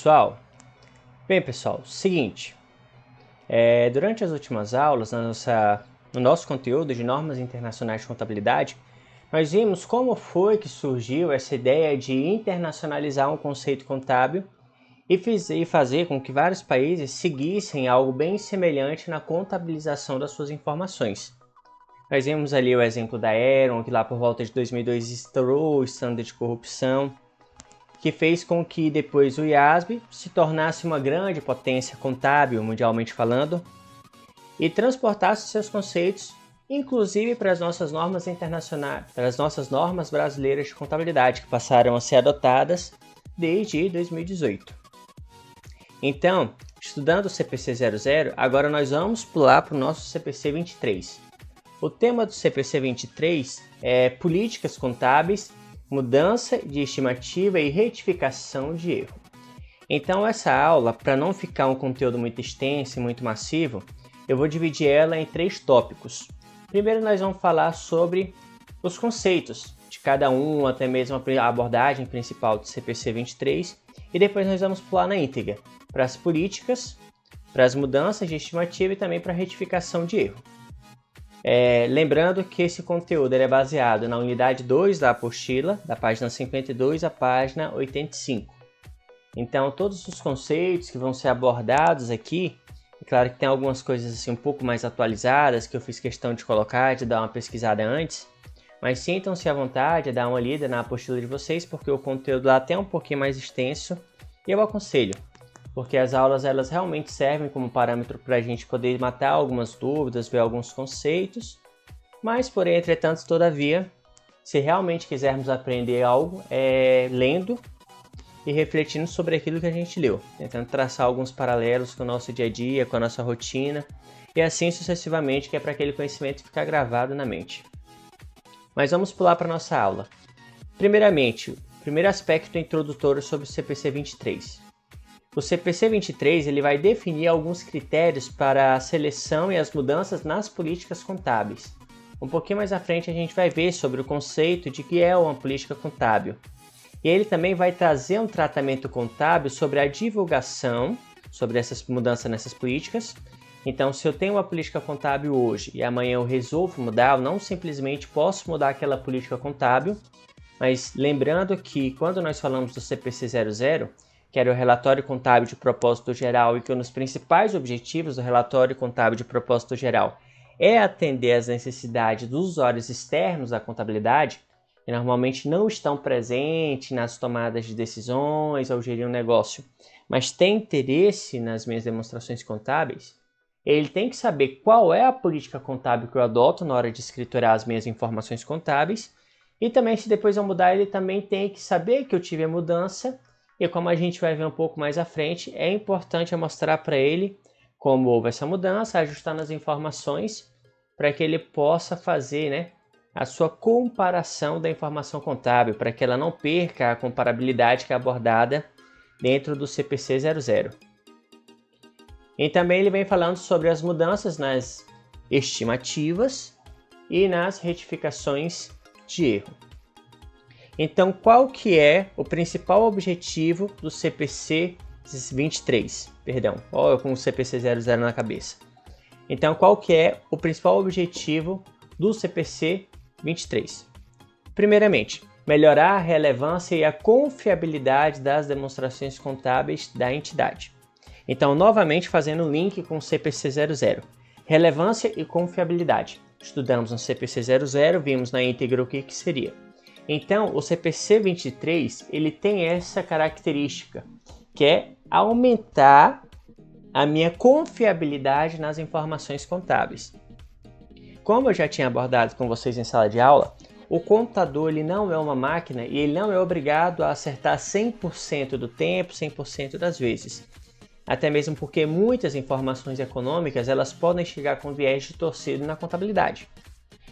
pessoal? Bem, pessoal, seguinte, durante as últimas aulas, no nosso conteúdo de normas internacionais de contabilidade, nós vimos como foi que surgiu essa ideia de internacionalizar um conceito contábil e fazer com que vários países seguissem algo bem semelhante na contabilização das suas informações. Nós vimos ali o exemplo da Aeron, que lá por volta de 2002 estourou o escândalo de corrupção, que fez com que depois o IASB se tornasse uma grande potência contábil, mundialmente falando, e transportasse seus conceitos, inclusive para as nossas normas internacionais, para as nossas normas brasileiras de contabilidade, que passaram a ser adotadas desde 2018. Então, estudando o CPC 00, agora nós vamos pular para o nosso CPC 23. O tema do CPC 23 é políticas contábeis, mudança de estimativa e retificação de erro. Então essa aula, para não ficar um conteúdo muito extenso e muito massivo, eu vou dividir ela em 3 tópicos. Primeiro nós vamos falar sobre os conceitos de cada um, até mesmo a abordagem principal do CPC 23, e depois nós vamos pular na íntegra para as políticas, para as mudanças de estimativa e também para a retificação de erro. Lembrando que esse conteúdo é baseado na unidade 2 da apostila, da página 52 à página 85. Então, todos os conceitos que vão ser abordados aqui, é claro que tem algumas coisas assim um pouco mais atualizadas que eu fiz questão de colocar, de dar uma pesquisada antes, mas sintam-se à vontade a dar uma lida na apostila de vocês, porque o conteúdo lá até um pouquinho mais extenso, e eu aconselho, porque as aulas elas realmente servem como parâmetro para a gente poder matar algumas dúvidas, ver alguns conceitos, mas porém, entretanto, todavia, se realmente quisermos aprender algo, lendo e refletindo sobre aquilo que a gente leu, tentando traçar alguns paralelos com o nosso dia a dia, com a nossa rotina, e assim sucessivamente, que é para aquele conhecimento ficar gravado na mente. Mas vamos pular para a nossa aula. Primeiramente, o primeiro aspecto introdutório sobre o CPC 23. O CPC 23 ele vai definir alguns critérios para a seleção e as mudanças nas políticas contábeis. Um pouquinho mais à frente a gente vai ver sobre o conceito de que é uma política contábil. E ele também vai trazer um tratamento contábil sobre a divulgação, sobre essas mudanças nessas políticas. Então, se eu tenho uma política contábil hoje e amanhã eu resolvo mudar, eu não simplesmente posso mudar aquela política contábil, mas lembrando que quando nós falamos do CPC 00, que era o relatório contábil de propósito geral, e que um dos principais objetivos do relatório contábil de propósito geral é atender às necessidades dos usuários externos da contabilidade, que normalmente não estão presentes nas tomadas de decisões ao gerir um negócio, mas têm interesse nas minhas demonstrações contábeis, ele tem que saber qual é a política contábil que eu adoto na hora de escriturar as minhas informações contábeis, e também se depois eu mudar, ele também tem que saber que eu tive a mudança. E como a gente vai ver um pouco mais à frente, é importante mostrar para ele como houve essa mudança, ajustando as informações para que ele possa fazer a sua comparação da informação contábil, para que ela não perca a comparabilidade que é abordada dentro do CPC 00. E também ele vem falando sobre as mudanças nas estimativas e nas retificações de erro. Então, qual que é o principal objetivo do CPC 23? Perdão, olha eu com o CPC 00 na cabeça. Então, qual que é o principal objetivo do CPC 23? Primeiramente, melhorar a relevância e a confiabilidade das demonstrações contábeis da entidade. Então, novamente fazendo link com o CPC 00. Relevância e confiabilidade. Estudamos no CPC 00, vimos na íntegra o que seria. Então, o CPC 23 ele tem essa característica, que é aumentar a minha confiabilidade nas informações contábeis. Como eu já tinha abordado com vocês em sala de aula, o contador ele não é uma máquina e ele não é obrigado a acertar 100% do tempo, 100% das vezes. Até mesmo porque muitas informações econômicas elas podem chegar com viés de torcido na contabilidade.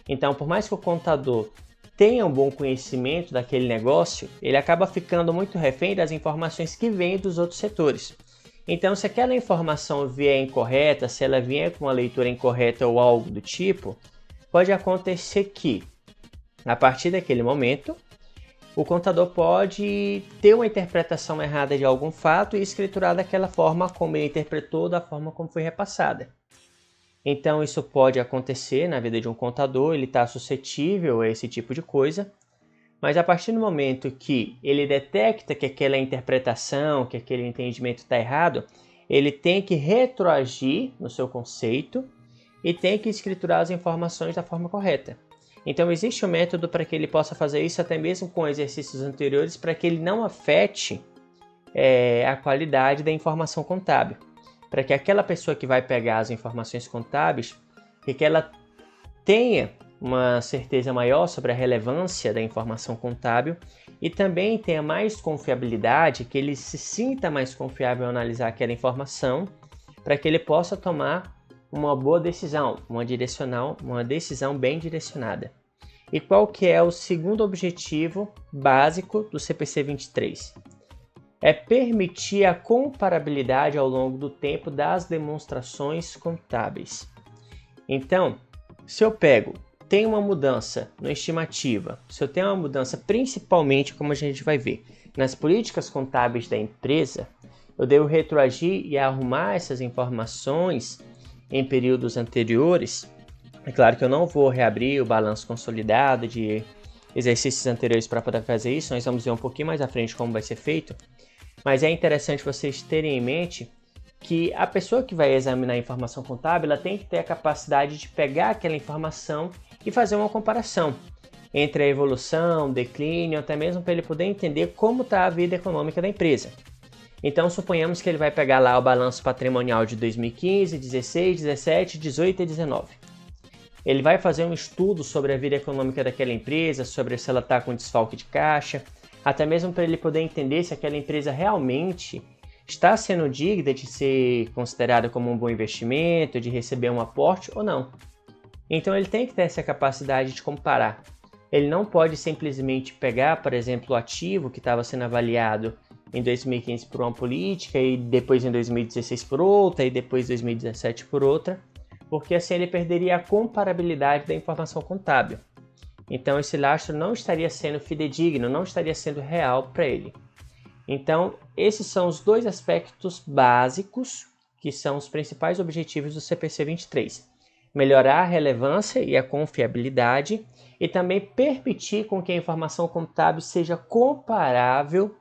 Então, por mais que o contador tenha um bom conhecimento daquele negócio, ele acaba ficando muito refém das informações que vêm dos outros setores. Então, se aquela informação vier incorreta, se ela vier com uma leitura incorreta ou algo do tipo, pode acontecer que, a partir daquele momento, o contador pode ter uma interpretação errada de algum fato e escriturar daquela forma como ele interpretou, da forma como foi repassada. Então isso pode acontecer na vida de um contador, ele está suscetível a esse tipo de coisa, mas a partir do momento que ele detecta que aquela interpretação, que aquele entendimento está errado, ele tem que retroagir no seu conceito e tem que escriturar as informações da forma correta. Então existe um método para que ele possa fazer isso até mesmo com exercícios anteriores, para que ele não afete a qualidade da informação contábil. Para que aquela pessoa que vai pegar as informações contábeis, que ela tenha uma certeza maior sobre a relevância da informação contábil e também tenha mais confiabilidade, que ele se sinta mais confiável ao analisar aquela informação, para que ele possa tomar uma boa decisão, uma decisão bem direcionada. E qual que é o segundo objetivo básico do CPC 23? É permitir a comparabilidade ao longo do tempo das demonstrações contábeis. Então, se eu tem uma mudança na estimativa, se eu tenho uma mudança principalmente, como a gente vai ver, nas políticas contábeis da empresa, eu devo retroagir e arrumar essas informações em períodos anteriores. É claro que eu não vou reabrir o balanço consolidado de exercícios anteriores para poder fazer isso, nós vamos ver um pouquinho mais à frente como vai ser feito, mas é interessante vocês terem em mente que a pessoa que vai examinar a informação contábil, ela tem que ter a capacidade de pegar aquela informação e fazer uma comparação entre a evolução, declínio, até mesmo para ele poder entender como está a vida econômica da empresa. Então, suponhamos que ele vai pegar lá o balanço patrimonial de 2015, 16, 17, 18 e 19. Ele vai fazer um estudo sobre a vida econômica daquela empresa, sobre se ela está com desfalque de caixa, até mesmo para ele poder entender se aquela empresa realmente está sendo digna de ser considerada como um bom investimento, de receber um aporte ou não. Então ele tem que ter essa capacidade de comparar. Ele não pode simplesmente pegar, por exemplo, o ativo que estava sendo avaliado em 2015 por uma política e depois em 2016 por outra e depois em 2017 por outra, porque assim ele perderia a comparabilidade da informação contábil. Então esse lastro não estaria sendo fidedigno, não estaria sendo real para ele. Então esses são os dois aspectos básicos que são os principais objetivos do CPC 23. Melhorar a relevância e a confiabilidade e também permitir com que a informação contábil seja comparável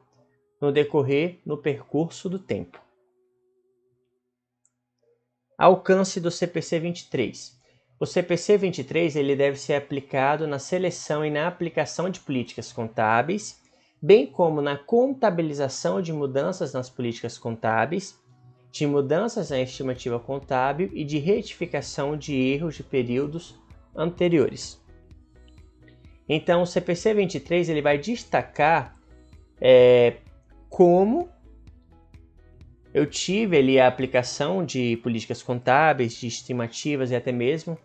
no percurso do tempo. Alcance do CPC 23. O CPC 23 ele deve ser aplicado na seleção e na aplicação de políticas contábeis, bem como na contabilização de mudanças nas políticas contábeis, de mudanças na estimativa contábil e de retificação de erros de períodos anteriores. Então, o CPC 23 ele vai destacar como eu tive ali a aplicação de políticas contábeis, de estimativas e até mesmo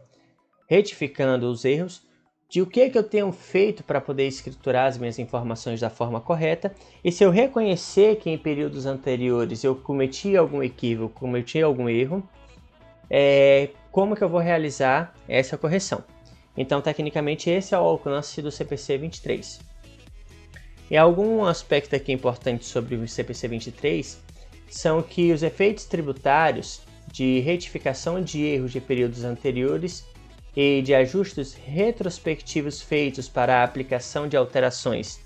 retificando os erros, de o que eu tenho feito para poder escriturar as minhas informações da forma correta, e se eu reconhecer que em períodos anteriores eu cometi algum equívoco, cometi algum erro, como que eu vou realizar essa correção. Então, tecnicamente, esse é o alcance do CPC 23. E algum aspecto aqui importante sobre o CPC 23 são que os efeitos tributários de retificação de erros de períodos anteriores e de ajustes retrospectivos feitos para a aplicação de alterações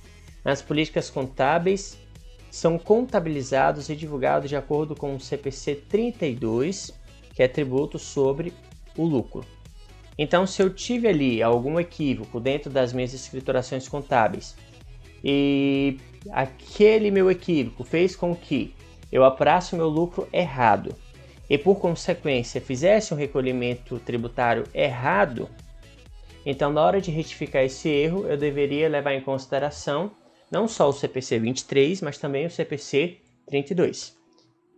nas políticas contábeis são contabilizados e divulgados de acordo com o CPC 32, que é tributo sobre o lucro. Então, se eu tive ali algum equívoco dentro das minhas escriturações contábeis e aquele meu equívoco fez com que eu apurasse o meu lucro errado e, por consequência, fizesse um recolhimento tributário errado, então, na hora de retificar esse erro, eu deveria levar em consideração não só o CPC 23, mas também o CPC 32.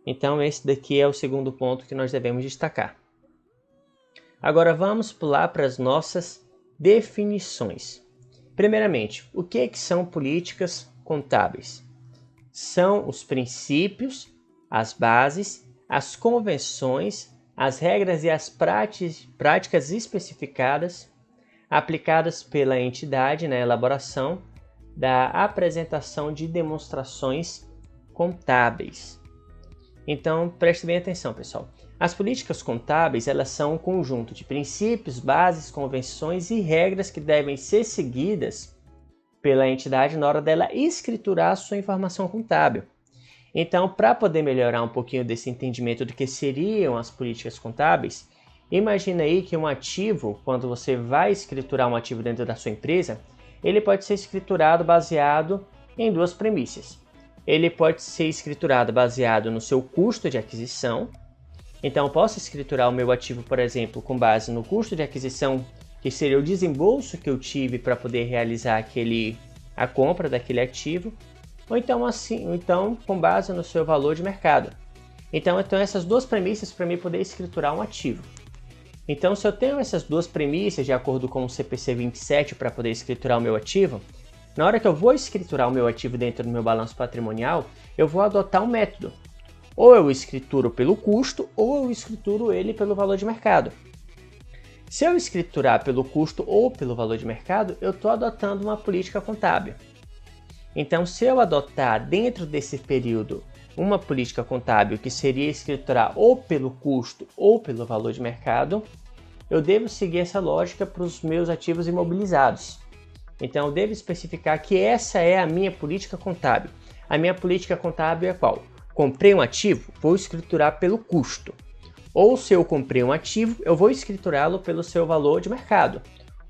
Então, esse daqui é o segundo ponto que nós devemos destacar. Agora, vamos pular para as nossas definições. Primeiramente, o que são políticas contábeis? São os princípios, as bases, as convenções, as regras e as práticas especificadas aplicadas pela entidade na elaboração, da apresentação de demonstrações contábeis. Então, preste bem atenção, pessoal. As políticas contábeis, elas são um conjunto de princípios, bases, convenções e regras que devem ser seguidas pela entidade na hora dela escriturar a sua informação contábil. Então, para poder melhorar um pouquinho desse entendimento do que seriam as políticas contábeis, imagina aí que um ativo, quando você vai escriturar um ativo dentro da sua empresa, ele pode ser escriturado baseado em duas premissas. Ele pode ser escriturado baseado no seu custo de aquisição. Então, eu posso escriturar o meu ativo, por exemplo, com base no custo de aquisição, que seria o desembolso que eu tive para poder realizar a compra daquele ativo, ou então com base no seu valor de mercado. Então essas duas premissas para mim poder escriturar um ativo. Então, se eu tenho essas duas premissas de acordo com o CPC 27 para poder escriturar o meu ativo, na hora que eu vou escriturar o meu ativo dentro do meu balanço patrimonial, eu vou adotar um método. Ou eu escrituro pelo custo, ou eu escrituro ele pelo valor de mercado. Se eu escriturar pelo custo ou pelo valor de mercado, eu estou adotando uma política contábil. Então, se eu adotar dentro desse período uma política contábil que seria escriturar ou pelo custo ou pelo valor de mercado, eu devo seguir essa lógica para os meus ativos imobilizados. Então, eu devo especificar que essa é a minha política contábil. A minha política contábil é qual? Comprei um ativo, vou escriturar pelo custo. Ou se eu comprei um ativo, eu vou escriturá-lo pelo seu valor de mercado.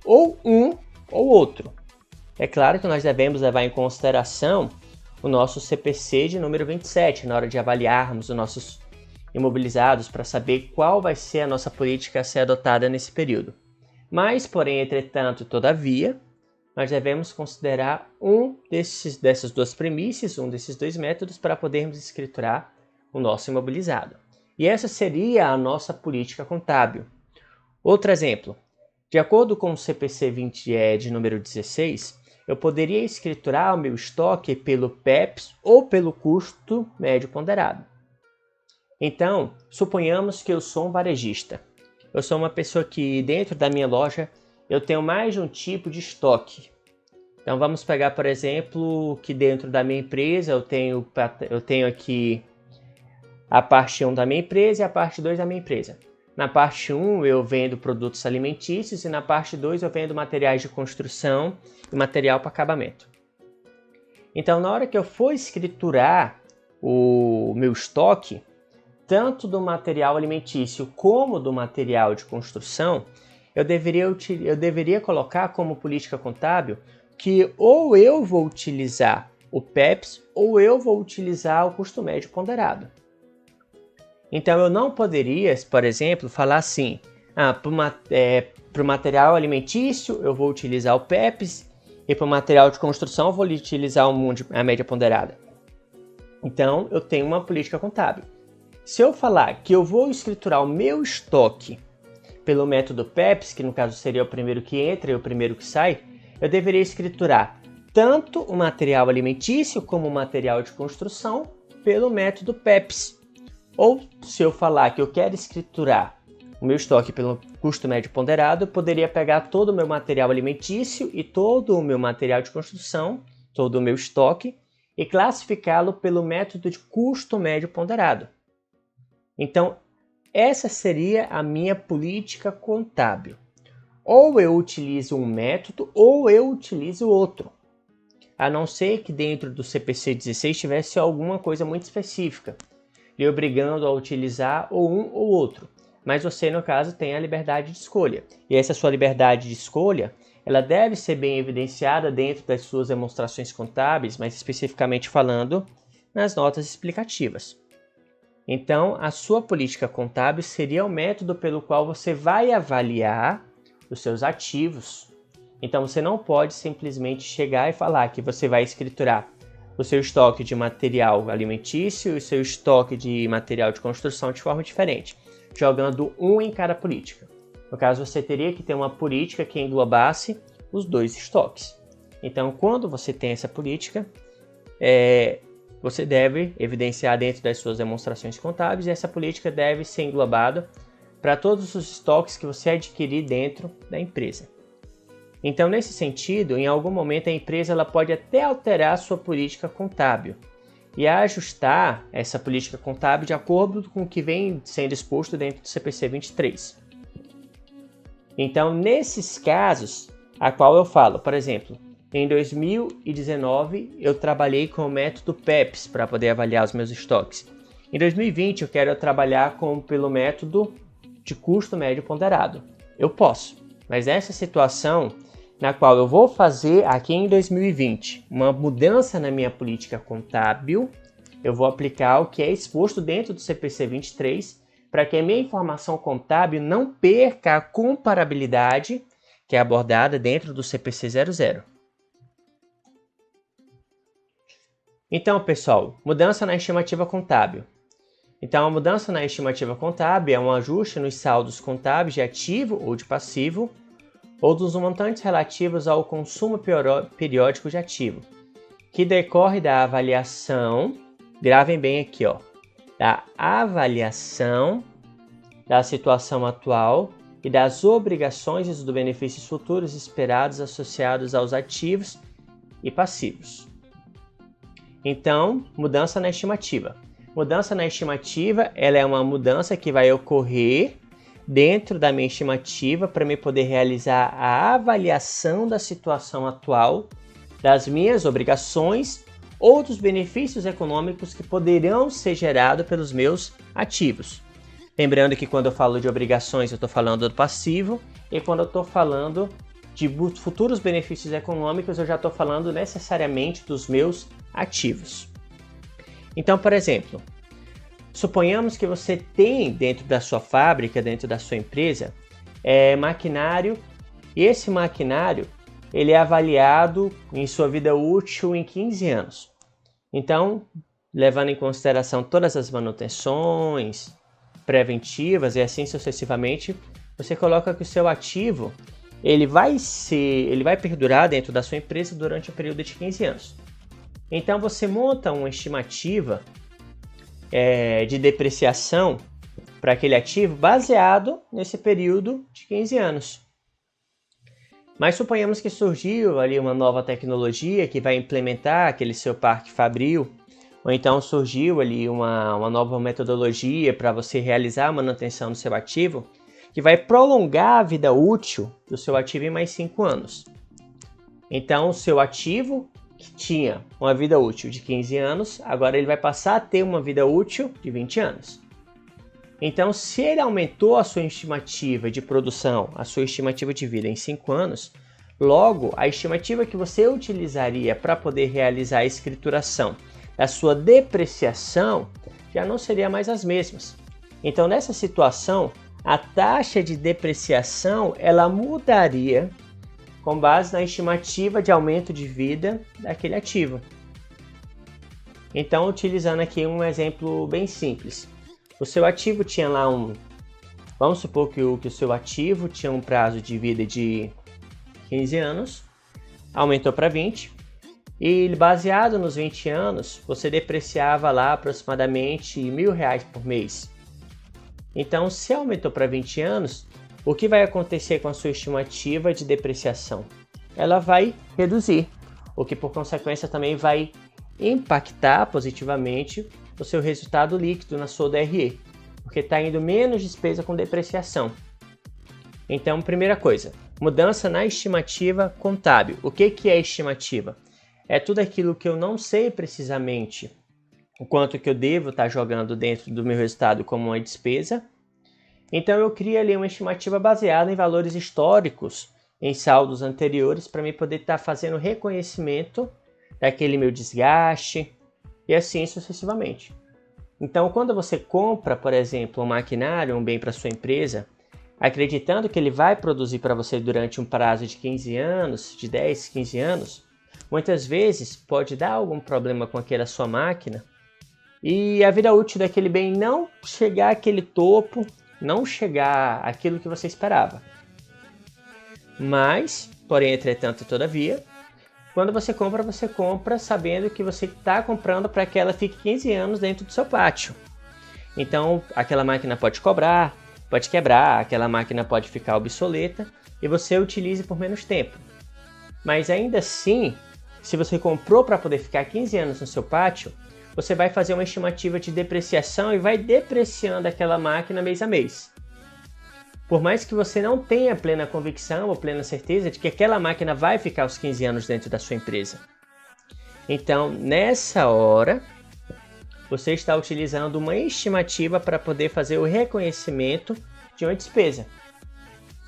Ou um ou outro. É claro que nós devemos levar em consideração o nosso CPC de número 27 na hora de avaliarmos os nossos imobilizados para saber qual vai ser a nossa política a ser adotada nesse período. Mas, porém, entretanto, todavia, nós devemos considerar dessas duas premissas, um desses dois métodos para podermos escriturar o nosso imobilizado. E essa seria a nossa política contábil. Outro exemplo, de acordo com o CPC 20 de número 16, eu poderia escriturar o meu estoque pelo PEPs ou pelo custo médio ponderado. Então, suponhamos que eu sou um varejista. Eu sou uma pessoa que dentro da minha loja eu tenho mais de um tipo de estoque. Então vamos pegar, por exemplo, que dentro da minha empresa eu tenho aqui a parte 1 da minha empresa e a parte 2 da minha empresa. Na parte 1 eu vendo produtos alimentícios e na parte 2 eu vendo materiais de construção e material para acabamento. Então, na hora que eu for escriturar o meu estoque, tanto do material alimentício como do material de construção, eu deveria colocar como política contábil que ou eu vou utilizar o PEPs ou eu vou utilizar o custo médio ponderado. Então, eu não poderia, por exemplo, falar assim, para o material alimentício eu vou utilizar o PEPs e para o material de construção eu vou utilizar a média ponderada. Então, eu tenho uma política contábil. Se eu falar que eu vou escriturar o meu estoque pelo método PEPs, que no caso seria o primeiro que entra e o primeiro que sai, eu deveria escriturar tanto o material alimentício como o material de construção pelo método PEPs. Ou se eu falar que eu quero escriturar o meu estoque pelo custo médio ponderado, eu poderia pegar todo o meu material alimentício e todo o meu material de construção, todo o meu estoque, e classificá-lo pelo método de custo médio ponderado. Então, essa seria a minha política contábil. Ou eu utilizo um método ou eu utilizo outro. A não ser que dentro do CPC 16 tivesse alguma coisa muito específica, lhe obrigando a utilizar ou um ou outro. Mas você, no caso, tem a liberdade de escolha. E essa sua liberdade de escolha, ela deve ser bem evidenciada dentro das suas demonstrações contábeis, mais especificamente falando, nas notas explicativas. Então, a sua política contábil seria o método pelo qual você vai avaliar os seus ativos. Então, você não pode simplesmente chegar e falar que você vai escriturar o seu estoque de material alimentício e o seu estoque de material de construção de forma diferente, jogando um em cada política. No caso, você teria que ter uma política que englobasse os dois estoques. Então, quando você tem essa política, você deve evidenciar dentro das suas demonstrações contábeis e essa política deve ser englobada para todos os estoques que você adquirir dentro da empresa. Então, nesse sentido, em algum momento a empresa ela pode até alterar a sua política contábil e ajustar essa política contábil de acordo com o que vem sendo exposto dentro do CPC 23. Então, nesses casos, a qual eu falo, por exemplo, em 2019 eu trabalhei com o método PEPS para poder avaliar os meus estoques. Em 2020 eu quero trabalhar pelo método de custo médio ponderado. Eu posso, mas nessa situação na qual eu vou fazer aqui em 2020 uma mudança na minha política contábil, eu vou aplicar o que é exposto dentro do CPC 23 para que a minha informação contábil não perca a comparabilidade que é abordada dentro do CPC 00. Então, pessoal, mudança na estimativa contábil. Então, a mudança na estimativa contábil é um ajuste nos saldos contábeis de ativo ou de passivo, ou dos montantes relativos ao consumo periódico de ativo, que decorre da avaliação, gravem bem aqui, da avaliação da situação atual e das obrigações e dos benefícios futuros esperados associados aos ativos e passivos. Então, mudança na estimativa. Mudança na estimativa, ela é uma mudança que vai ocorrer dentro da minha estimativa para me poder realizar a avaliação da situação atual, das minhas obrigações ou dos benefícios econômicos que poderão ser gerados pelos meus ativos. Lembrando que quando eu falo de obrigações, eu estou falando do passivo, e quando eu estou falando de futuros benefícios econômicos, eu já estou falando necessariamente dos meus ativos. Então, por exemplo, suponhamos que você tem dentro da sua fábrica, dentro da sua empresa, maquinário, e esse maquinário ele é avaliado em sua vida útil em 15 anos. Então, levando em consideração todas as manutenções preventivas e assim sucessivamente, você coloca que o seu ativo ele vai perdurar dentro da sua empresa durante o período de 15 anos. Então você monta uma estimativa de depreciação para aquele ativo baseado nesse período de 15 anos. Mas suponhamos que surgiu ali uma nova tecnologia que vai implementar aquele seu parque fabril, ou então surgiu ali uma nova metodologia para você realizar a manutenção do seu ativo, que vai prolongar a vida útil do seu ativo em mais 5 anos. Então, o seu ativo, que tinha uma vida útil de 15 anos, agora ele vai passar a ter uma vida útil de 20 anos. Então, se ele aumentou a sua estimativa de produção, a sua estimativa de vida em 5 anos, logo, a estimativa que você utilizaria para poder realizar a escrituração da sua depreciação já não seria mais as mesmas. Então, nessa situação, a taxa de depreciação ela mudaria com base na estimativa de aumento de vida daquele ativo. Então, utilizando aqui um exemplo bem simples. O seu ativo tinha lá vamos supor que o seu ativo tinha um prazo de vida de 15 anos, aumentou para 20, e baseado nos 20 anos, você depreciava lá aproximadamente R$1.000 por mês. Então, se aumentou para 20 anos, o que vai acontecer com a sua estimativa de depreciação? Ela vai reduzir, o que por consequência também vai impactar positivamente o seu resultado líquido na sua DRE, porque está indo menos despesa com depreciação. Então, primeira coisa, mudança na estimativa contábil. O que é estimativa? É tudo aquilo que eu não sei precisamente o quanto que eu devo estar jogando dentro do meu resultado como uma despesa. Então eu crio ali uma estimativa baseada em valores históricos, em saldos anteriores, para me poder estar fazendo reconhecimento daquele meu desgaste e assim sucessivamente. Então quando você compra, por exemplo, um maquinário, um bem para sua empresa, acreditando que ele vai produzir para você durante um prazo de 15 anos, de 10, 15 anos, muitas vezes pode dar algum problema com aquela sua máquina e a vida útil daquele bem não chegar àquele topo, não chegar àquilo que você esperava. Mas, porém, entretanto, todavia, quando você compra sabendo que você está comprando para que ela fique 15 anos dentro do seu pátio. Então, aquela máquina pode quebrar, aquela máquina pode ficar obsoleta e você utilize por menos tempo. Mas ainda assim, se você comprou para poder ficar 15 anos no seu pátio, você vai fazer uma estimativa de depreciação e vai depreciando aquela máquina mês a mês. Por mais que você não tenha plena convicção ou plena certeza de que aquela máquina vai ficar os 15 anos dentro da sua empresa. Então, nessa hora, você está utilizando uma estimativa para poder fazer o reconhecimento de uma despesa.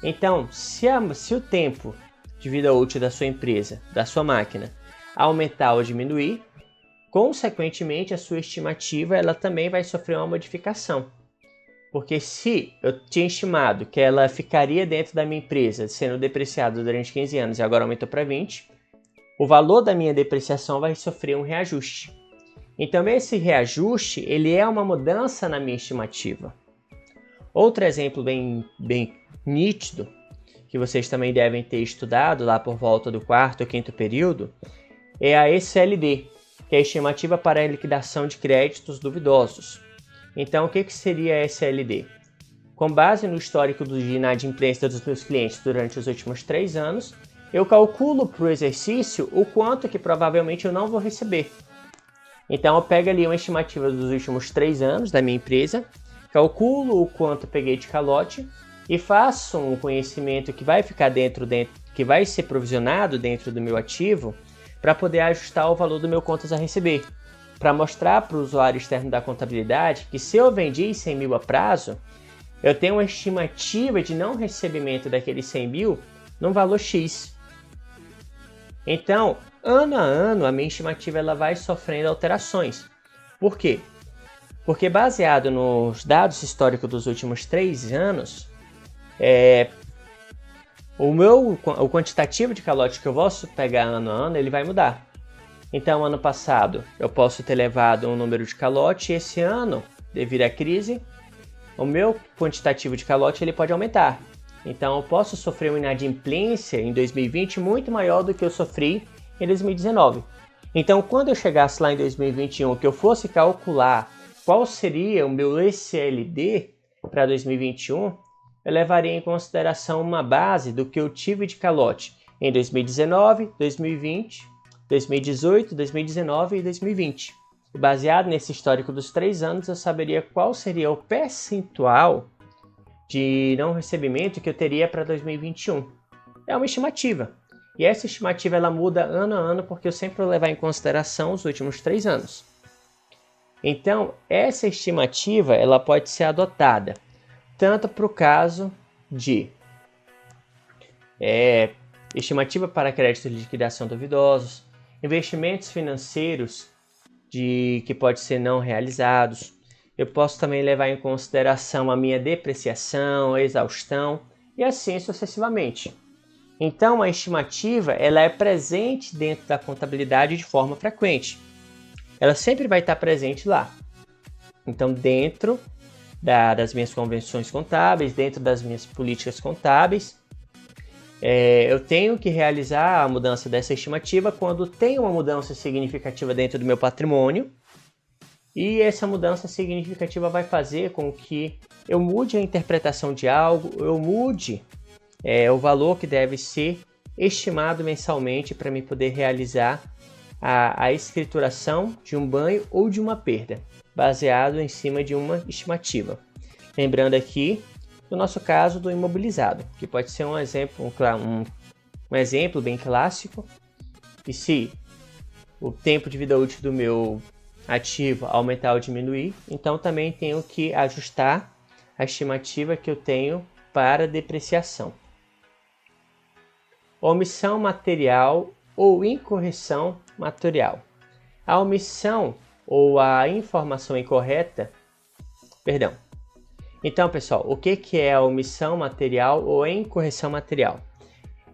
Então, se o tempo de vida útil da sua empresa, da sua máquina, aumentar ou diminuir, consequentemente a sua estimativa ela também vai sofrer uma modificação. Porque se eu tinha estimado que ela ficaria dentro da minha empresa sendo depreciada durante 15 anos e agora aumentou para 20, o valor da minha depreciação vai sofrer um reajuste. Então esse reajuste ele é uma mudança na minha estimativa. Outro exemplo bem nítido, que vocês também devem ter estudado lá por volta do 4º ou 5º período, é a ECLD, que é a estimativa para a liquidação de créditos duvidosos. Então, o que seria a ECLD? Com base no histórico de inadimplência dos meus clientes durante os últimos 3 anos, eu calculo para o exercício o quanto que provavelmente eu não vou receber. Então, eu pego ali uma estimativa dos últimos 3 anos da minha empresa, calculo o quanto peguei de calote e faço um conhecimento que vai ficar que vai ser provisionado dentro do meu ativo para poder ajustar o valor do meu contas a receber, para mostrar para o usuário externo da contabilidade que se eu vendi 100 mil a prazo, eu tenho uma estimativa de não recebimento daqueles 100 mil num valor X. Então, ano a ano, a minha estimativa ela vai sofrendo alterações. Por quê? Porque baseado nos dados históricos dos últimos 3 anos, o quantitativo de calote que eu vou pegar ano a ano, ele vai mudar. Então, ano passado, eu posso ter levado um número de calote e esse ano, devido à crise, o meu quantitativo de calote ele pode aumentar. Então, eu posso sofrer uma inadimplência em 2020 muito maior do que eu sofri em 2019. Então, quando eu chegasse lá em 2021, que eu fosse calcular qual seria o meu ECLD para 2021, eu levaria em consideração uma base do que eu tive de calote em 2019, 2020, 2018, 2019 e 2020. E baseado nesse histórico dos 3 anos, eu saberia qual seria o percentual de não recebimento que eu teria para 2021. É uma estimativa. E essa estimativa ela muda ano a ano porque eu sempre vou levar em consideração os últimos 3 anos. Então, essa estimativa ela pode ser adotada tanto para o caso de estimativa para créditos de liquidação duvidosos, investimentos financeiros que podem ser não realizados. Eu posso também levar em consideração a minha depreciação, a exaustão e assim sucessivamente. Então, a estimativa ela é presente dentro da contabilidade de forma frequente. Ela sempre vai estar presente lá. Então, dentro das minhas convenções contábeis, dentro das minhas políticas contábeis, eu tenho que realizar a mudança dessa estimativa quando tem uma mudança significativa dentro do meu patrimônio. E essa mudança significativa vai fazer com que eu mude a interpretação de algo, eu mude o valor que deve ser estimado mensalmente para me poder realizar a escrituração de um ganho ou de uma perda, baseado em cima de uma estimativa. Lembrando aqui, no nosso caso, do imobilizado, que pode ser um exemplo, um exemplo bem clássico. E se o tempo de vida útil do meu ativo aumentar ou diminuir, então também tenho que ajustar a estimativa que eu tenho para depreciação. Omissão material ou incorreção material. A omissão ou a informação incorreta, Então, pessoal, o que é a omissão material ou a incorreção material?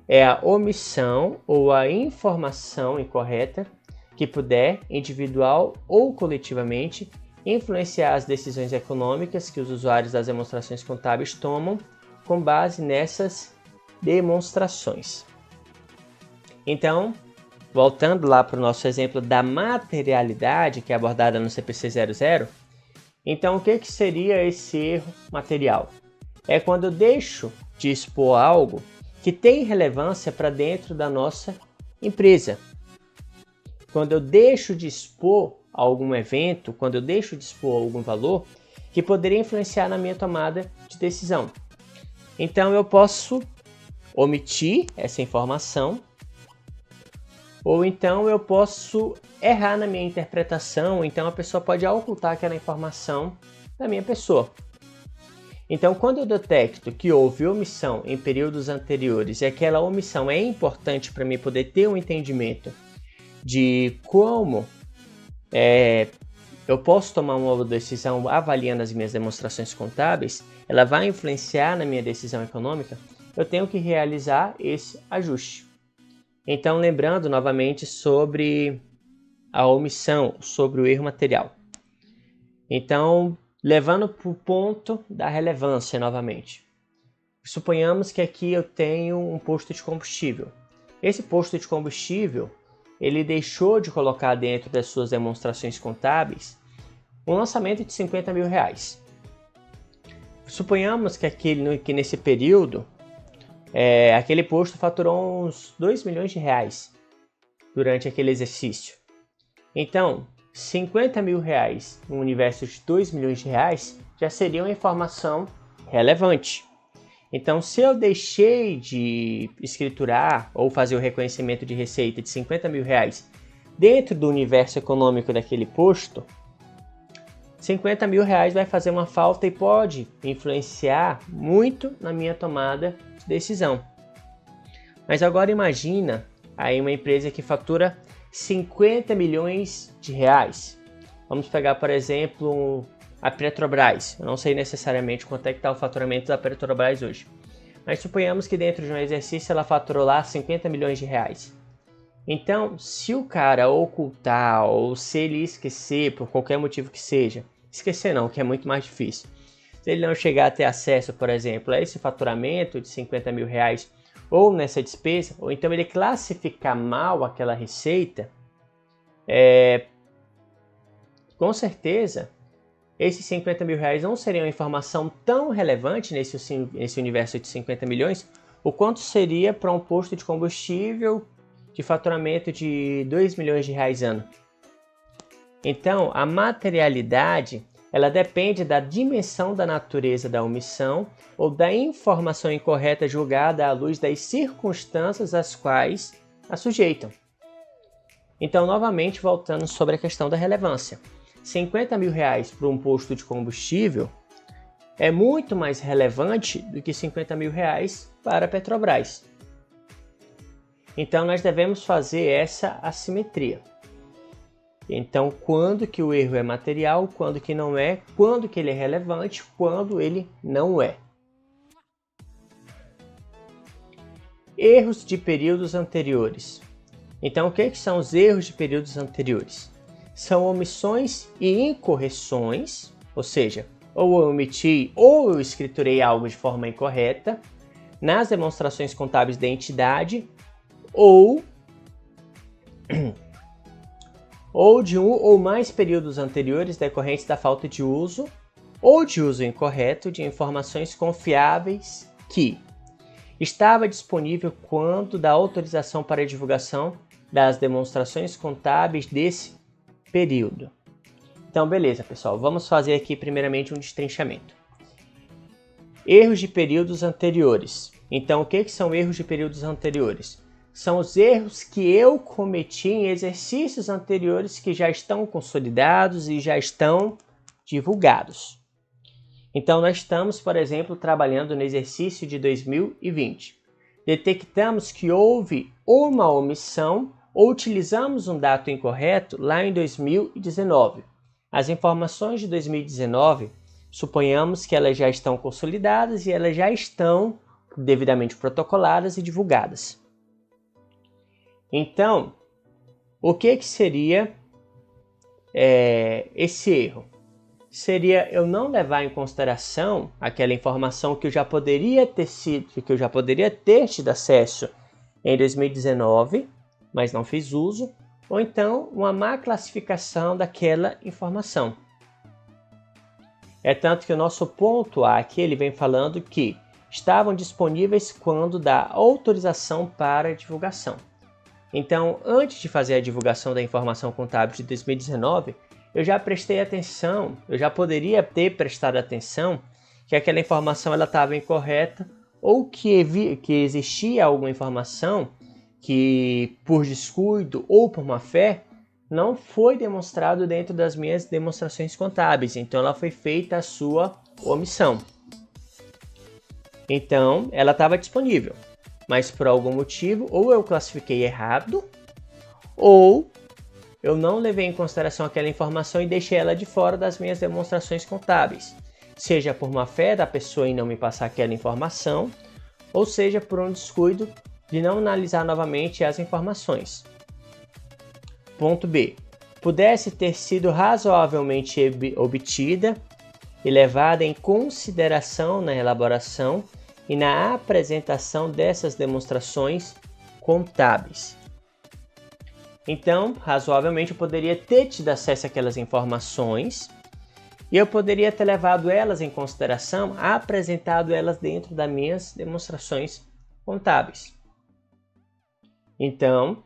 É a omissão ou a informação incorreta que puder, individual ou coletivamente, influenciar as decisões econômicas que os usuários das demonstrações contábeis tomam com base nessas demonstrações. Então, voltando lá para o nosso exemplo da materialidade, que é abordada no CPC 00, então o que seria esse erro material? É quando eu deixo de expor algo que tem relevância para dentro da nossa empresa. Quando eu deixo de expor algum evento, quando eu deixo de expor algum valor que poderia influenciar na minha tomada de decisão. Então eu posso omitir essa informação, ou então eu posso errar na minha interpretação, então a pessoa pode ocultar aquela informação da minha pessoa. Então, quando eu detecto que houve omissão em períodos anteriores e aquela omissão é importante para mim poder ter um entendimento de como eu posso tomar uma decisão avaliando as minhas demonstrações contábeis, ela vai influenciar na minha decisão econômica, eu tenho que realizar esse ajuste. Então, lembrando novamente sobre a omissão, sobre o erro material. Então, levando para o ponto da relevância novamente. Suponhamos que aqui eu tenho um posto de combustível. Esse posto de combustível, ele deixou de colocar dentro das suas demonstrações contábeis um lançamento de 50 mil reais. Suponhamos que nesse período, aquele posto faturou uns 2 milhões de reais durante aquele exercício. Então, 50 mil reais no universo de 2 milhões de reais já seria uma informação relevante. Então, se eu deixei de escriturar ou fazer o reconhecimento de receita de 50 mil reais dentro do universo econômico daquele posto, 50 mil reais vai fazer uma falta e pode influenciar muito na minha tomada de decisão. Mas agora imagina aí uma empresa que fatura 50 milhões de reais. Vamos pegar, por exemplo, a Petrobras. Eu não sei necessariamente quanto é que está o faturamento da Petrobras hoje. Mas suponhamos que dentro de um exercício ela faturou lá 50 milhões de reais. Então, se o cara ocultar ou se ele esquecer, por qualquer motivo que seja, esquecer não, que é muito mais difícil. Se ele não chegar a ter acesso, por exemplo, a esse faturamento de 50 mil reais ou nessa despesa, ou então ele classificar mal aquela receita, com certeza esses 50 mil reais não seriam uma informação tão relevante nesse universo de 50 milhões, o quanto seria para um posto de combustível de faturamento de 2 milhões de reais ano. Então, a materialidade ela depende da dimensão da natureza da omissão ou da informação incorreta julgada à luz das circunstâncias às quais a sujeitam. Então, novamente, voltando sobre a questão da relevância. 50 mil reais para um posto de combustível é muito mais relevante do que 50 mil reais para a Petrobras. Então, nós devemos fazer essa assimetria. Então, quando que o erro é material, quando que não é, quando que ele é relevante, quando ele não é. Erros de períodos anteriores. Então, o que são os erros de períodos anteriores? São omissões e incorreções, ou seja, ou eu omiti ou eu escriturei algo de forma incorreta nas demonstrações contábeis da entidade ou de um ou mais períodos anteriores decorrentes da falta de uso ou de uso incorreto de informações confiáveis que estava disponível quando da autorização para a divulgação das demonstrações contábeis desse período. Então, beleza, pessoal. Vamos fazer aqui primeiramente um destrinchamento. Erros de períodos anteriores. Então, o que são erros de períodos anteriores? São os erros que eu cometi em exercícios anteriores que já estão consolidados e já estão divulgados. Então, nós estamos, por exemplo, trabalhando no exercício de 2020. Detectamos que houve uma omissão ou utilizamos um dado incorreto lá em 2019. As informações de 2019, suponhamos que elas já estão consolidadas e elas já estão devidamente protocoladas e divulgadas. Então, o que seria esse erro? Seria eu não levar em consideração aquela informação que eu já poderia ter tido acesso em 2019, mas não fiz uso, ou então uma má classificação daquela informação. É tanto que o nosso ponto A aqui ele vem falando que estavam disponíveis quando da autorização para divulgação. Então, antes de fazer a divulgação da informação contábil de 2019, eu já prestei atenção, eu já poderia ter prestado atenção que aquela informação estava incorreta ou que existia alguma informação que, por descuido ou por má fé, não foi demonstrado dentro das minhas demonstrações contábeis. Então, ela foi feita a sua omissão. Então, ela estava disponível, mas por algum motivo, ou eu classifiquei errado, ou eu não levei em consideração aquela informação e deixei ela de fora das minhas demonstrações contábeis. Seja por má fé da pessoa em não me passar aquela informação, ou seja por um descuido de não analisar novamente as informações. Ponto B. Pudesse ter sido razoavelmente obtida e levada em consideração na elaboração e na apresentação dessas demonstrações contábeis. Então, razoavelmente, eu poderia ter tido acesso àquelas informações e eu poderia ter levado elas em consideração, apresentado elas dentro das minhas demonstrações contábeis. Então,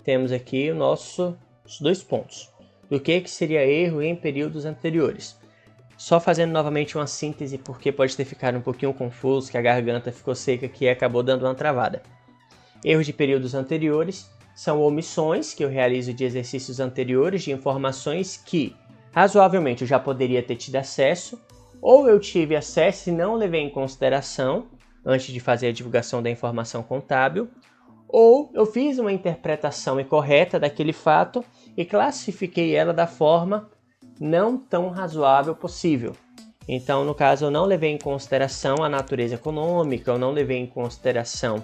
temos aqui os 2 pontos. Do que seria erro em períodos anteriores. Só fazendo novamente uma síntese, porque pode ter ficado um pouquinho confuso, que a garganta ficou seca aqui e acabou dando uma travada. Erros de períodos anteriores são omissões que eu realizo de exercícios anteriores de informações que, razoavelmente, eu já poderia ter tido acesso, ou eu tive acesso e não levei em consideração antes de fazer a divulgação da informação contábil, ou eu fiz uma interpretação incorreta daquele fato e classifiquei ela da forma não tão razoável possível. Então, no caso, eu não levei em consideração a natureza econômica, eu não levei em consideração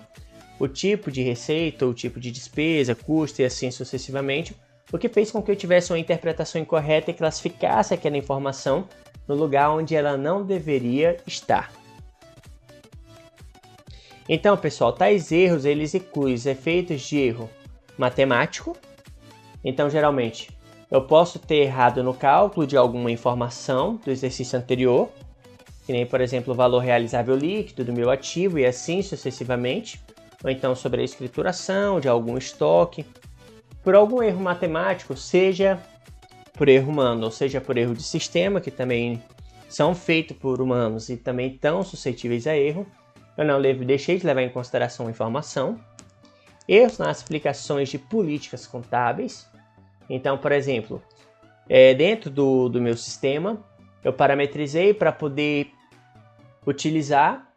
o tipo de receita, o tipo de despesa, custo e assim sucessivamente, o que fez com que eu tivesse uma interpretação incorreta e classificasse aquela informação no lugar onde ela não deveria estar. Então, pessoal, tais erros eles incluem os efeitos de erro matemático. Então, geralmente, eu posso ter errado no cálculo de alguma informação do exercício anterior, que nem, por exemplo, o valor realizável líquido do meu ativo e assim sucessivamente, ou então sobre a escrituração de algum estoque, por algum erro matemático, seja por erro humano ou seja por erro de sistema, que também são feitos por humanos e também estão suscetíveis a erro, eu não deixei de levar em consideração a informação. Erros nas aplicações de políticas contábeis. Então, por exemplo, dentro do meu sistema, eu parametrizei para poder utilizar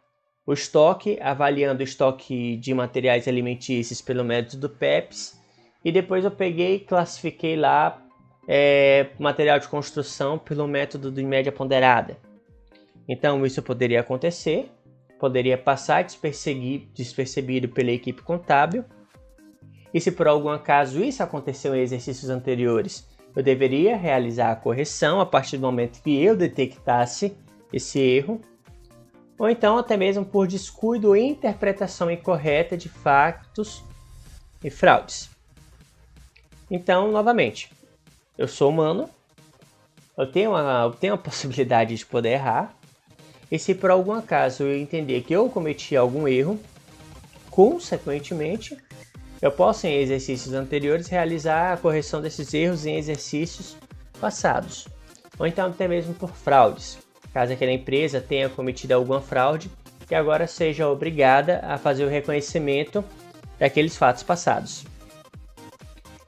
o estoque, avaliando o estoque de materiais alimentícios pelo método do PEPS, e depois eu peguei e classifiquei lá material de construção pelo método de média ponderada. Então, isso poderia acontecer, poderia passar despercebido pela equipe contábil, e se por algum acaso isso aconteceu em exercícios anteriores, eu deveria realizar a correção a partir do momento que eu detectasse esse erro, ou então até mesmo por descuido ou interpretação incorreta de fatos e fraudes. Então, novamente, eu sou humano, eu tenho a possibilidade de poder errar, e se por algum acaso eu entender que eu cometi algum erro, consequentemente, eu posso em exercícios anteriores realizar a correção desses erros em exercícios passados, ou então até mesmo por fraudes, caso aquela empresa tenha cometido alguma fraude e agora seja obrigada a fazer o reconhecimento daqueles fatos passados.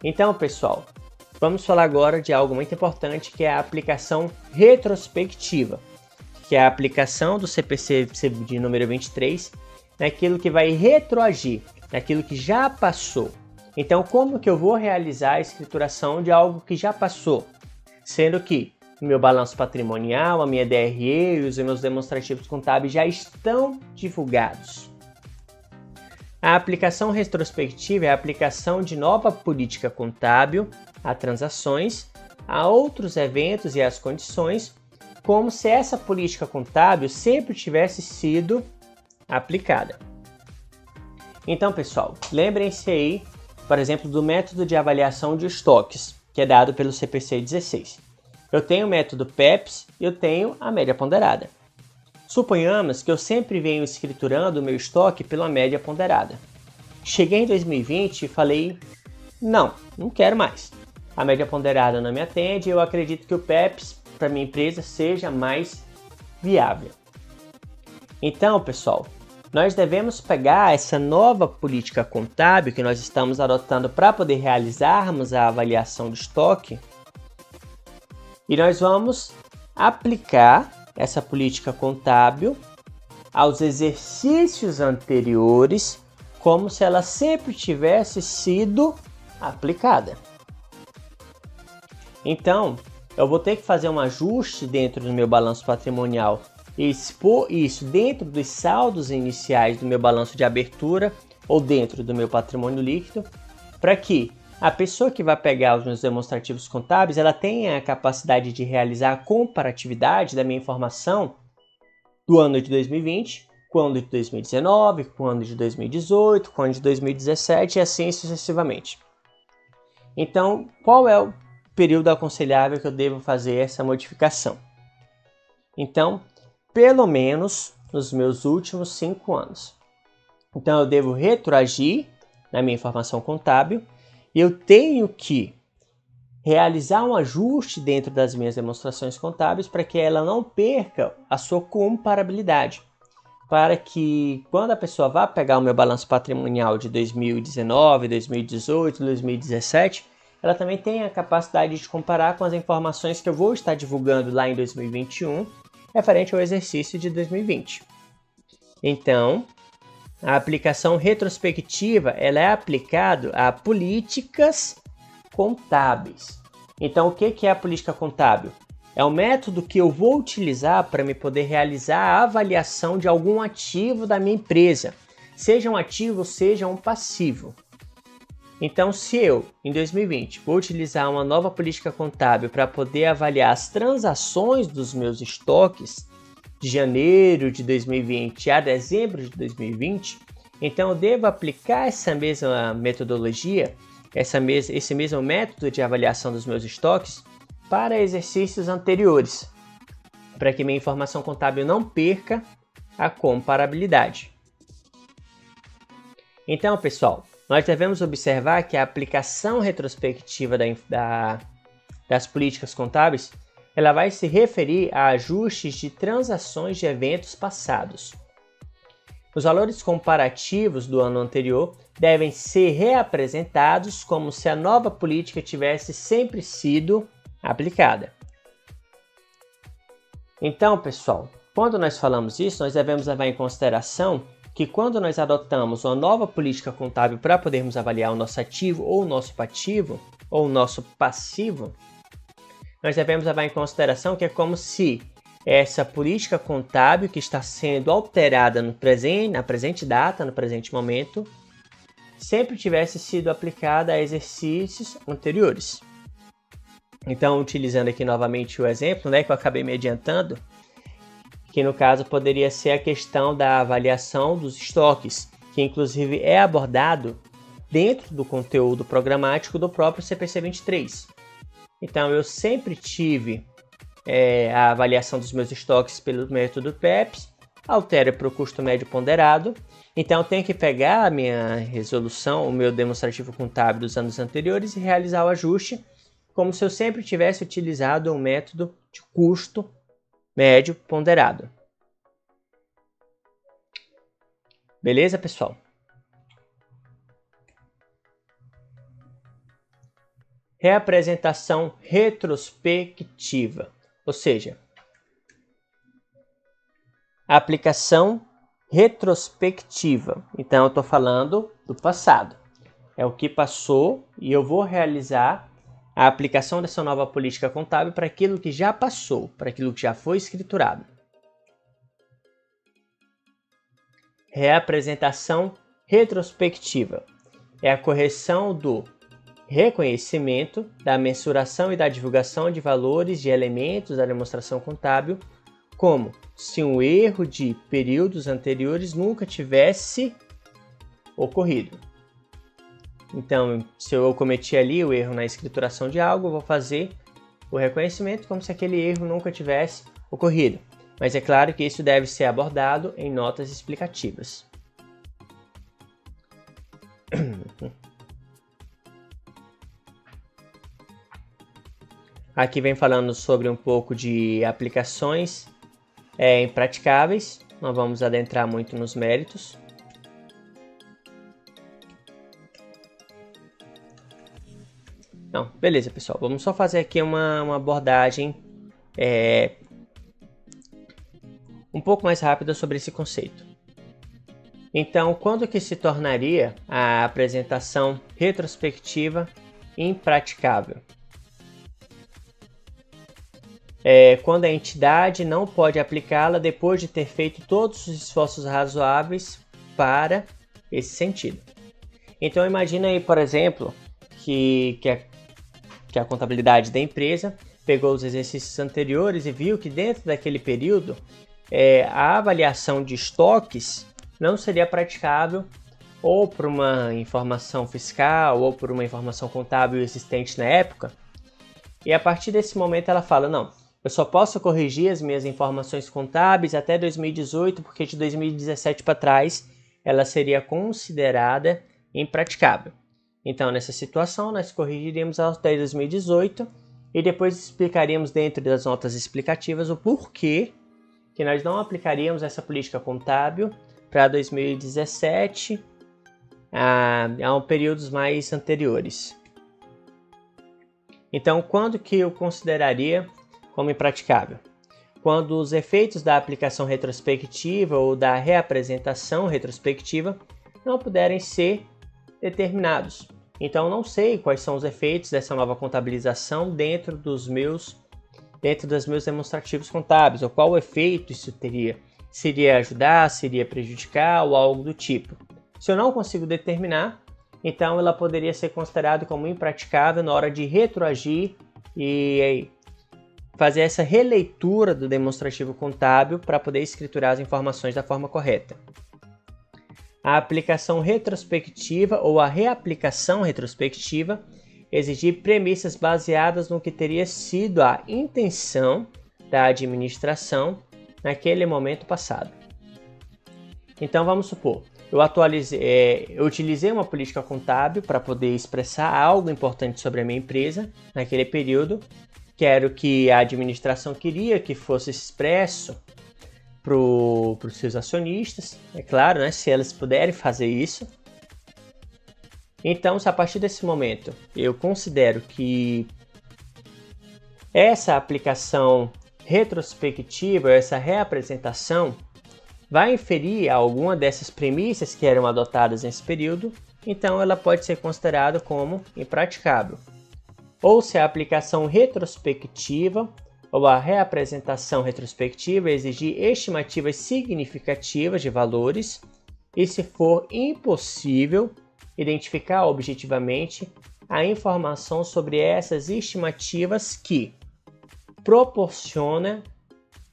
Então, pessoal, vamos falar agora de algo muito importante, que é a aplicação retrospectiva, que é a aplicação do CPC de número 23 naquilo que vai retroagir, naquilo que já passou. Então, como que eu vou realizar a escrituração de algo que já passou? Sendo que o meu balanço patrimonial, a minha DRE e os meus demonstrativos contábeis já estão divulgados. A aplicação retrospectiva é a aplicação de nova política contábil a transações, a outros eventos e às condições, como se essa política contábil sempre tivesse sido aplicada. Então, pessoal, lembrem-se aí, por exemplo, do método de avaliação de estoques, que é dado pelo CPC 16. Eu tenho o método PEPS e eu tenho a média ponderada. Suponhamos que eu sempre venho escriturando o meu estoque pela média ponderada. Cheguei em 2020 e falei, não quero mais. A média ponderada não me atende e eu acredito que o PEPs para minha empresa seja mais viável. Então, pessoal, nós devemos pegar essa nova política contábil que nós estamos adotando para poder realizarmos a avaliação do estoque e nós vamos aplicar essa política contábil aos exercícios anteriores como se ela sempre tivesse sido aplicada. Então, eu vou ter que fazer um ajuste dentro do meu balanço patrimonial e expor isso dentro dos saldos iniciais do meu balanço de abertura ou dentro do meu patrimônio líquido, para que a pessoa que vai pegar os meus demonstrativos contábeis, ela tenha a capacidade de realizar a comparatividade da minha informação do ano de 2020, com o ano de 2019, com o ano de 2018, com o ano de 2017 e assim sucessivamente. Então, qual é o período aconselhável que eu devo fazer essa modificação? Então, pelo menos nos meus últimos 5 anos. Então, eu devo retroagir na minha informação contábil e eu tenho que realizar um ajuste dentro das minhas demonstrações contábeis para que ela não perca a sua comparabilidade. Para que quando a pessoa vá pegar o meu balanço patrimonial de 2019, 2018, 2017, ela também tenha a capacidade de comparar com as informações que eu vou estar divulgando lá em 2021, referente ao exercício de 2020. Então, a aplicação retrospectiva ela é aplicada a políticas contábeis. Então, o que é a política contábil? É o método que eu vou utilizar para me poder realizar a avaliação de algum ativo da minha empresa, seja um ativo, seja um passivo. Então, se eu, em 2020, vou utilizar uma nova política contábil para poder avaliar as transações dos meus estoques de janeiro de 2020 a dezembro de 2020, então eu devo aplicar essa mesma metodologia, esse mesmo método de avaliação dos meus estoques para exercícios anteriores, para que minha informação contábil não perca a comparabilidade. Então, pessoal, nós devemos observar que a aplicação retrospectiva das políticas contábeis ela vai se referir a ajustes de transações de eventos passados. Os valores comparativos do ano anterior devem ser reapresentados como se a nova política tivesse sempre sido aplicada. Então, pessoal, quando nós falamos isso, nós devemos levar em consideração que quando nós adotamos uma nova política contábil para podermos avaliar o nosso ativo ou o nosso pativo ou o nosso passivo, nós devemos levar em consideração que é como se essa política contábil que está sendo alterada na presente data, no presente momento, sempre tivesse sido aplicada a exercícios anteriores. Então, utilizando aqui novamente o exemplo, que eu acabei me adiantando, que no caso poderia ser a questão da avaliação dos estoques, que inclusive é abordado dentro do conteúdo programático do próprio CPC 23. Então, eu sempre tive a avaliação dos meus estoques pelo método PEPs, altera para o custo médio ponderado. Então, eu tenho que pegar a minha resolução, o meu demonstrativo contábil dos anos anteriores e realizar o ajuste, como se eu sempre tivesse utilizado um método de custo médio ponderado. Beleza, pessoal? Reapresentação retrospectiva, ou seja, aplicação retrospectiva. Então, eu estou falando do passado. É o que passou e eu vou realizar a aplicação dessa nova política contábil para aquilo que já passou, para aquilo que já foi escriturado. Reapresentação retrospectiva é a correção do reconhecimento, da mensuração e da divulgação de valores de elementos da demonstração contábil, como se um erro de períodos anteriores nunca tivesse ocorrido. Então, se eu cometi ali o erro na escrituração de algo, eu vou fazer o reconhecimento como se aquele erro nunca tivesse ocorrido. mas é claro que isso deve ser abordado em notas explicativas. Aqui vem falando sobre um pouco de aplicações impraticáveis, não vamos adentrar muito nos méritos. Não, beleza, pessoal, vamos só fazer aqui uma abordagem um pouco mais rápida sobre esse conceito. Então, quando que se tornaria a apresentação retrospectiva impraticável? Quando a entidade não pode aplicá-la depois de ter feito todos os esforços razoáveis para esse sentido. Então, imagina aí, por exemplo, que a contabilidade da empresa pegou os exercícios anteriores e viu que dentro daquele período a avaliação de estoques não seria praticável ou por uma informação fiscal ou por uma informação contábil existente na época. E a partir desse momento ela fala, não, eu só posso corrigir as minhas informações contábeis até 2018, porque de 2017 para trás ela seria considerada impraticável. Então, nessa situação, nós corrigiríamos até 2018 e depois explicaríamos dentro das notas explicativas o porquê que nós não aplicaríamos essa política contábil para 2017 a períodos mais anteriores. Então, quando que eu consideraria como impraticável? Quando os efeitos da aplicação retrospectiva ou da reapresentação retrospectiva não puderem ser determinados. Então, não sei quais são os efeitos dessa nova contabilização dentro dos meus demonstrativos contábeis, ou qual efeito isso teria. Se iria ajudar, se iria prejudicar ou algo do tipo. Se eu não consigo determinar, então ela poderia ser considerada como impraticável na hora de retroagir e fazer essa releitura do demonstrativo contábil para poder escriturar as informações da forma correta. A aplicação retrospectiva ou a reaplicação retrospectiva exigir premissas baseadas no que teria sido a intenção da administração naquele momento passado. Então vamos supor, eu utilizei uma política contábil para poder expressar algo importante sobre a minha empresa naquele período, quero que a administração queria que fosse expresso para os seus acionistas, é claro, né, se elas puderem fazer isso. Então, se a partir desse momento eu considero que essa aplicação retrospectiva, essa reapresentação, vai inferir alguma dessas premissas que eram adotadas nesse período, então ela pode ser considerada como impraticável. Ou se a aplicação retrospectiva ou a reapresentação retrospectiva exigir estimativas significativas de valores e se for impossível identificar objetivamente a informação sobre essas estimativas que proporciona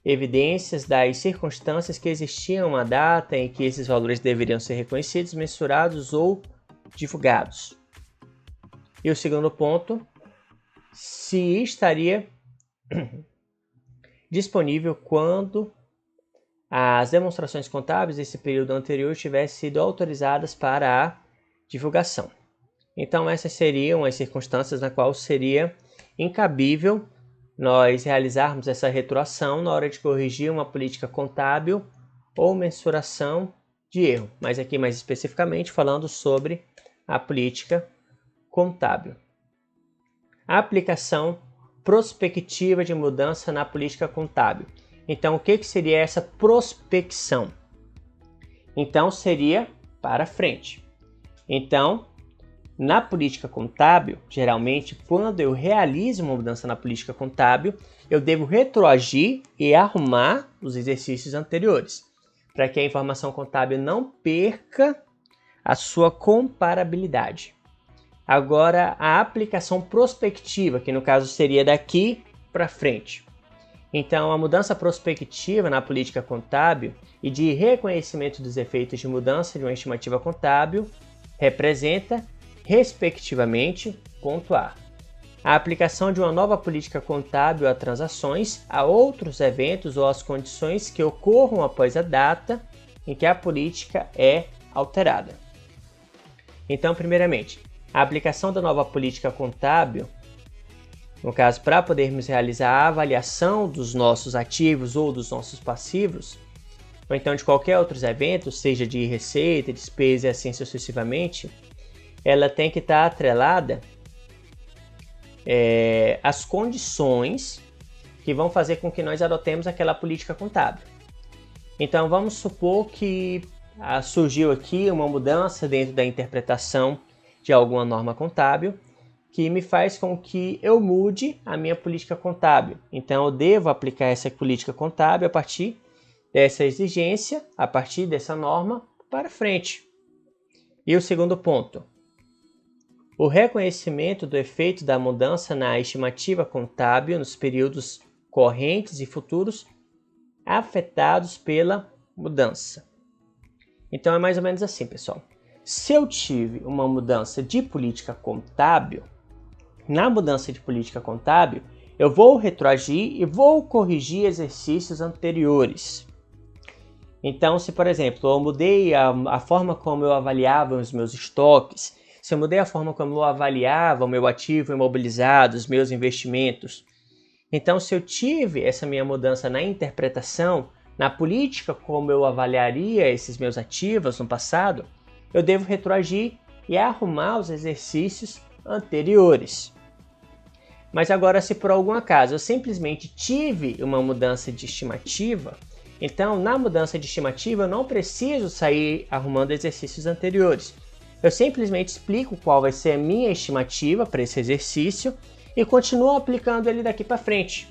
evidências das circunstâncias que existiam à data em que esses valores deveriam ser reconhecidos, mensurados ou divulgados. E o segundo ponto, se estaria disponível quando as demonstrações contábeis desse período anterior tivessem sido autorizadas para a divulgação. Então essas seriam as circunstâncias na qual seria incabível nós realizarmos essa retroação na hora de corrigir uma política contábil ou mensuração de erro, mas aqui mais especificamente falando sobre a política contábil. A aplicação prospectiva de mudança na política contábil. Então, o que seria essa prospecção? Então, seria para frente. Então, na política contábil, geralmente, quando eu realizo uma mudança na política contábil, eu devo retroagir e arrumar os exercícios anteriores, para que a informação contábil não perca a sua comparabilidade. Agora, a aplicação prospectiva, que no caso seria daqui para frente. Então, a mudança prospectiva na política contábil e de reconhecimento dos efeitos de mudança de uma estimativa contábil representa, respectivamente, ponto A, a aplicação de uma nova política contábil a transações, a outros eventos ou às condições que ocorram após a data em que a política é alterada. Então, primeiramente, a aplicação da nova política contábil, no caso, para podermos realizar a avaliação dos nossos ativos ou dos nossos passivos, ou então de qualquer outros eventos, seja de receita, despesa e assim sucessivamente, ela tem que estar atrelada às condições que vão fazer com que nós adotemos aquela política contábil. Então vamos supor que surgiu aqui uma mudança dentro da interpretação de alguma norma contábil que me faz com que eu mude a minha política contábil. Então eu devo aplicar essa política contábil a partir dessa exigência, a partir dessa norma para frente. E o segundo ponto, o reconhecimento do efeito da mudança na estimativa contábil nos períodos correntes e futuros afetados pela mudança. Então é mais ou menos assim, pessoal. Se eu tive uma mudança de política contábil, na mudança de política contábil, eu vou retroagir e vou corrigir exercícios anteriores. Então, se por exemplo, eu mudei a forma como eu avaliava os meus estoques, se eu mudei a forma como eu avaliava o meu ativo imobilizado, os meus investimentos, então se eu tive essa minha mudança na interpretação, na política como eu avaliaria esses meus ativos no passado, eu devo retroagir e arrumar os exercícios anteriores. Mas agora, se por algum acaso eu simplesmente tive uma mudança de estimativa, então na mudança de estimativa eu não preciso sair arrumando exercícios anteriores. Eu simplesmente explico qual vai ser a minha estimativa para esse exercício e continuo aplicando ele daqui para frente.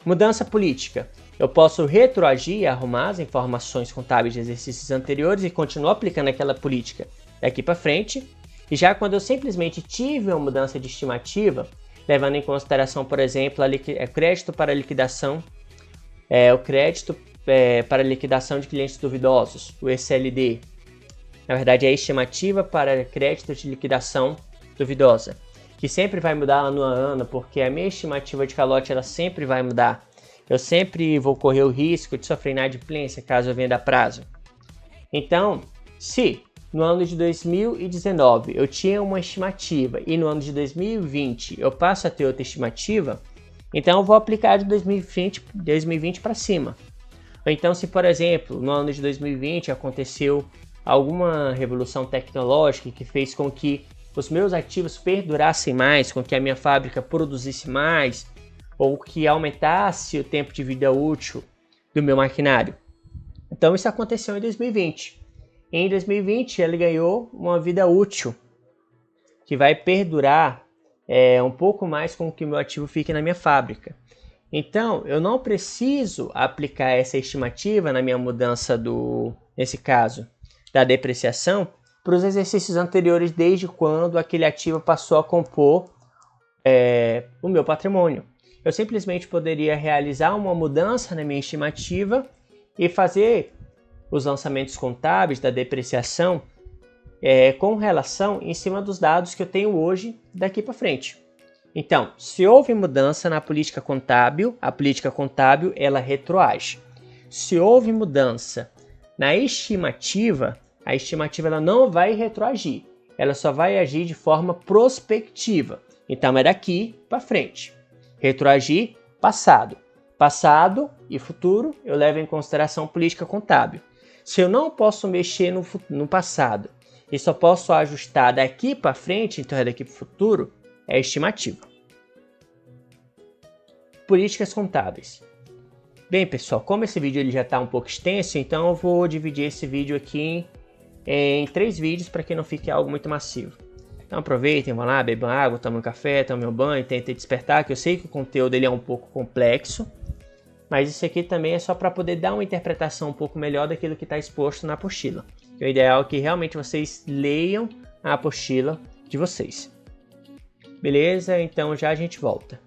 Mudança política. Eu posso retroagir e arrumar as informações contábeis de exercícios anteriores e continuar aplicando aquela política daqui para frente. E já quando eu simplesmente tive uma mudança de estimativa, levando em consideração, por exemplo, crédito para liquidação, o crédito para liquidação de clientes duvidosos, o ECLD. Na verdade, é a estimativa para crédito de liquidação duvidosa, que sempre vai mudar ano a ano, porque a minha estimativa de calote ela sempre vai mudar. Eu sempre vou correr o risco de sofrer inadimplência caso eu venda a prazo. Então, se no ano de 2019 eu tinha uma estimativa e no ano de 2020 eu passo a ter outra estimativa, então eu vou aplicar de 2020 para cima. Ou então, se por exemplo, no ano de 2020 aconteceu alguma revolução tecnológica que fez com que os meus ativos perdurassem mais, com que a minha fábrica produzisse mais, ou que aumentasse o tempo de vida útil do meu maquinário. Então isso aconteceu em 2020. Em 2020 ele ganhou uma vida útil, que vai perdurar um pouco mais com que o meu ativo fique na minha fábrica. Então eu não preciso aplicar essa estimativa na minha mudança nesse caso, da depreciação, para os exercícios anteriores, desde quando aquele ativo passou a compor o meu patrimônio. Eu simplesmente poderia realizar uma mudança na minha estimativa e fazer os lançamentos contábeis da depreciação com relação em cima dos dados que eu tenho hoje daqui para frente. Então, se houve mudança na política contábil, a política contábil ela retroage. Se houve mudança na estimativa, a estimativa ela não vai retroagir, ela só vai agir de forma prospectiva. Então é daqui para frente. Retroagir, passado. Passado e futuro eu levo em consideração política contábil. Se eu não posso mexer no passado e só posso ajustar daqui para frente, então é daqui para o futuro, é estimativa. Políticas contábeis. Bem, pessoal, como esse vídeo ele já está um pouco extenso, então eu vou dividir esse vídeo aqui em 3 vídeos para que não fique algo muito massivo. Então aproveitem, vão lá, bebam água, tomem um café, tomem um banho, tentem despertar, que eu sei que o conteúdo ele é um pouco complexo, mas isso aqui também é só para poder dar uma interpretação um pouco melhor daquilo que está exposto na apostila. O ideal é que realmente vocês leiam a apostila de vocês. Beleza? Então já a gente volta.